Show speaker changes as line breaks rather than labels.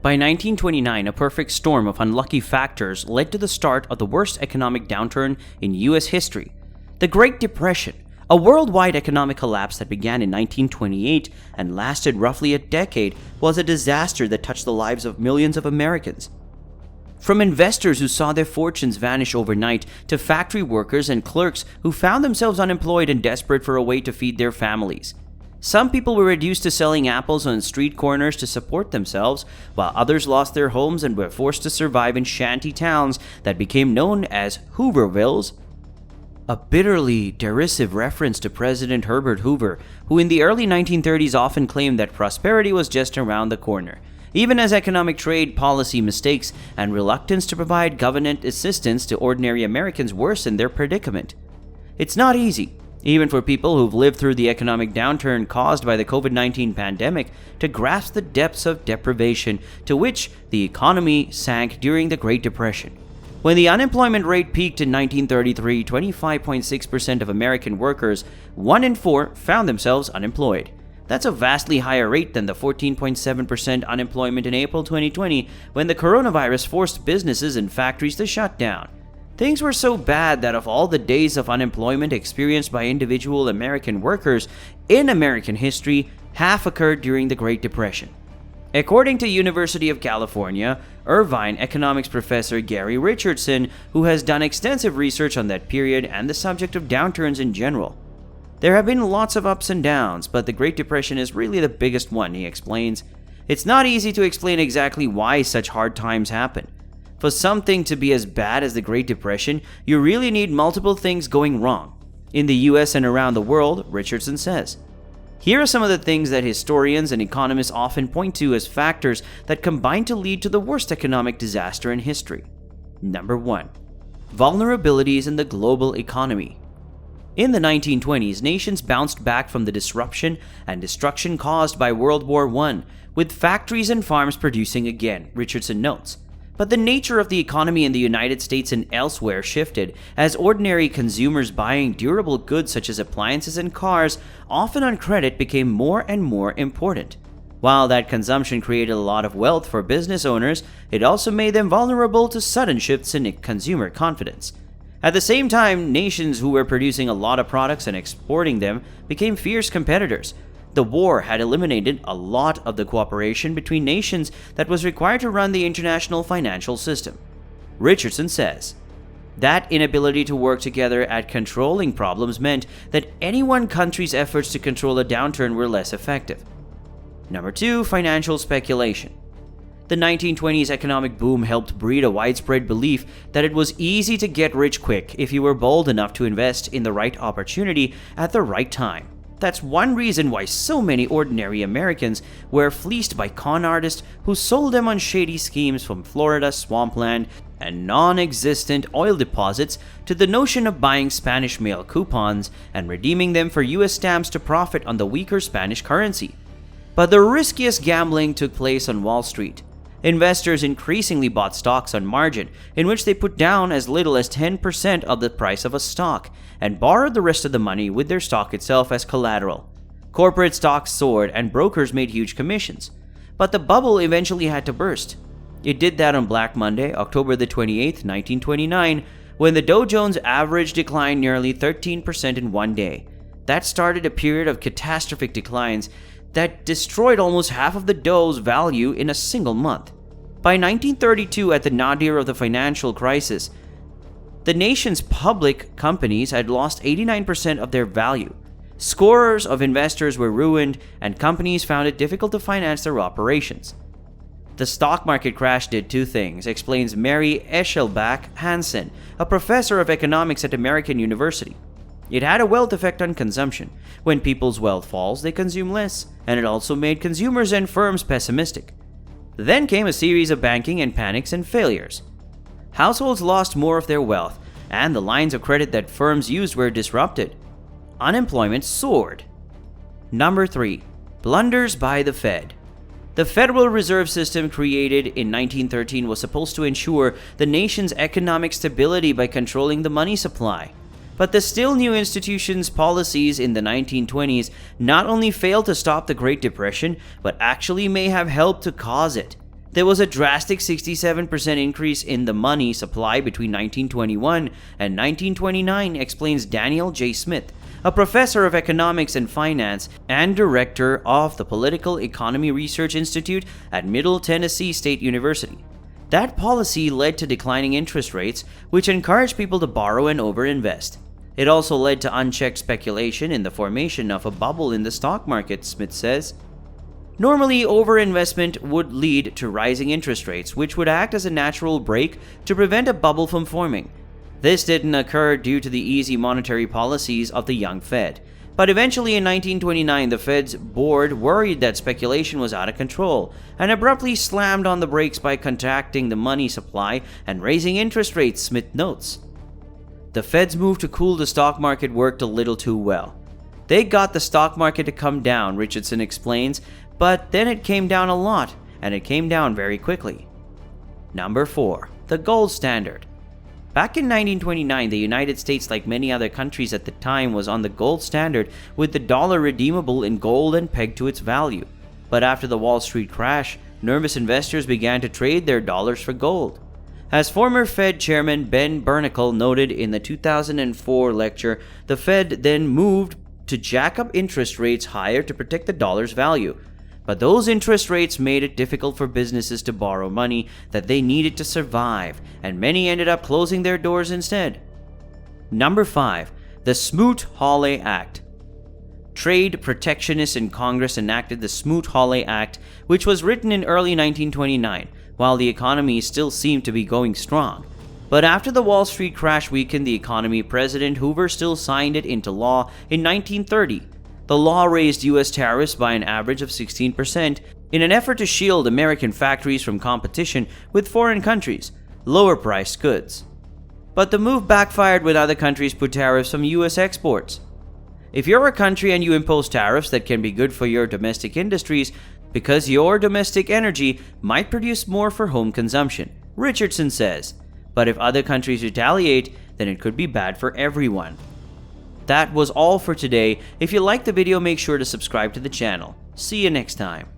By 1929, a perfect storm of unlucky factors led to the start of the worst economic downturn in U.S. history. The Great Depression, a worldwide economic collapse that began in 1928 and lasted roughly a decade, was a disaster that touched the lives of millions of Americans. From investors who saw their fortunes vanish overnight to factory workers and clerks who found themselves unemployed and desperate for a way to feed their families. Some people were reduced to selling apples on street corners to support themselves, while others lost their homes and were forced to survive in shanty towns that became known as Hoovervilles, a bitterly derisive reference to President Herbert Hoover, who in the early 1930s often claimed that prosperity was just around the corner, even as economic trade policy mistakes and reluctance to provide government assistance to ordinary Americans worsened their predicament. It's not easy, even for people who've lived through the economic downturn caused by the COVID-19 pandemic, to grasp the depths of deprivation to which the economy sank during the Great Depression. When the unemployment rate peaked in 1933, 25.6% of American workers, 1 in 4, found themselves unemployed. That's a vastly higher rate than the 14.7% unemployment in April 2020 when the coronavirus forced businesses and factories to shut down. Things were so bad that of all the days of unemployment experienced by individual American workers in American history, half occurred during the Great Depression. According to University of California, Irvine economics professor Gary Richardson, who has done extensive research on that period and the subject of downturns in general. There have been lots of ups and downs, but the Great Depression is really the biggest one, he explains. It's not easy to explain exactly why such hard times happen. For something to be as bad as the Great Depression, you really need multiple things going wrong. In the US and around the world, Richardson says. Here are some of the things that historians and economists often point to as factors that combine to lead to the worst economic disaster in history. Number 1. Vulnerabilities in the global economy. In the 1920s, nations bounced back from the disruption and destruction caused by World War I, with factories and farms producing again, Richardson notes. But the nature of the economy in the United States and elsewhere shifted as ordinary consumers buying durable goods such as appliances and cars, often on credit, became more and more important. While that consumption created a lot of wealth for business owners, it also made them vulnerable to sudden shifts in consumer confidence. At the same time, nations who were producing a lot of products and exporting them became fierce competitors. The war had eliminated a lot of the cooperation between nations that was required to run the international financial system. Richardson says, that inability to work together at controlling problems meant that any one country's efforts to control a downturn were less effective. Number 2, financial speculation. The 1920s economic boom helped breed a widespread belief that it was easy to get rich quick if you were bold enough to invest in the right opportunity at the right time. That's one reason why so many ordinary Americans were fleeced by con artists who sold them on shady schemes from Florida swampland and non-existent oil deposits to the notion of buying Spanish mail coupons and redeeming them for US stamps to profit on the weaker Spanish currency. But the riskiest gambling took place on Wall Street. Investors increasingly bought stocks on margin, in which they put down as little as 10% of the price of a stock, and borrowed the rest of the money with their stock itself as collateral. Corporate stocks soared and brokers made huge commissions. But the bubble eventually had to burst. It did that on Black Monday, October the 28th, 1929, when the Dow Jones average declined nearly 13% in one day. That started a period of catastrophic declines that destroyed almost half of the Dow's value in a single month. By 1932, at the nadir of the financial crisis, the nation's public companies had lost 89% of their value. Scores of investors were ruined, and companies found it difficult to finance their operations. The stock market crash did two things, explains Mary Eschelbach Hansen, a professor of economics at American University. It had a wealth effect on consumption. When people's wealth falls, they consume less, and it also made consumers and firms pessimistic. Then came a series of banking and panics and failures. Households lost more of their wealth, and the lines of credit that firms used were disrupted. Unemployment soared. Number 3. Blunders by the Fed. The Federal Reserve System, created in 1913, was supposed to ensure the nation's economic stability by controlling the money supply. But the still new institution's policies in the 1920s not only failed to stop the Great Depression, but actually may have helped to cause it. There was a drastic 67% increase in the money supply between 1921 and 1929, explains Daniel J. Smith, a professor of economics and finance and director of the Political Economy Research Institute at Middle Tennessee State University. That policy led to declining interest rates, which encouraged people to borrow and overinvest. It also led to unchecked speculation in the formation of a bubble in the stock market, Smith says. Normally, overinvestment would lead to rising interest rates, which would act as a natural brake to prevent a bubble from forming. This didn't occur due to the easy monetary policies of the young Fed. But eventually in 1929, the Fed's board worried that speculation was out of control and abruptly slammed on the brakes by contracting the money supply and raising interest rates, Smith notes. The Fed's move to cool the stock market worked a little too well. They got the stock market to come down, Richardson explains, but then it came down a lot, and it came down very quickly. Number 4. The gold standard. Back in 1929, the United States, like many other countries at the time, was on the gold standard, with the dollar redeemable in gold and pegged to its value. But after the Wall Street crash, nervous investors began to trade their dollars for gold. As former Fed Chairman Ben Bernanke noted in the 2004 lecture, the Fed then moved to jack up interest rates higher to protect the dollar's value. But those interest rates made it difficult for businesses to borrow money that they needed to survive, and many ended up closing their doors instead. Number 5. The Smoot Halley Act. Trade protectionists in Congress enacted the Smoot Halley Act, which was written in early 1929, while the economy still seemed to be going strong. But after the Wall Street crash weakened the economy, President Hoover still signed it into law in 1930. The law raised U.S. tariffs by an average of 16% in an effort to shield American factories from competition with foreign countries' lower-priced goods. But the move backfired when other countries put tariffs on U.S. exports. If you're a country and you impose tariffs that can be good for your domestic industries because your domestic energy might produce more for home consumption, Richardson says. But if other countries retaliate, then it could be bad for everyone. That was all for today. If you liked the video, make sure to subscribe to the channel. See you next time.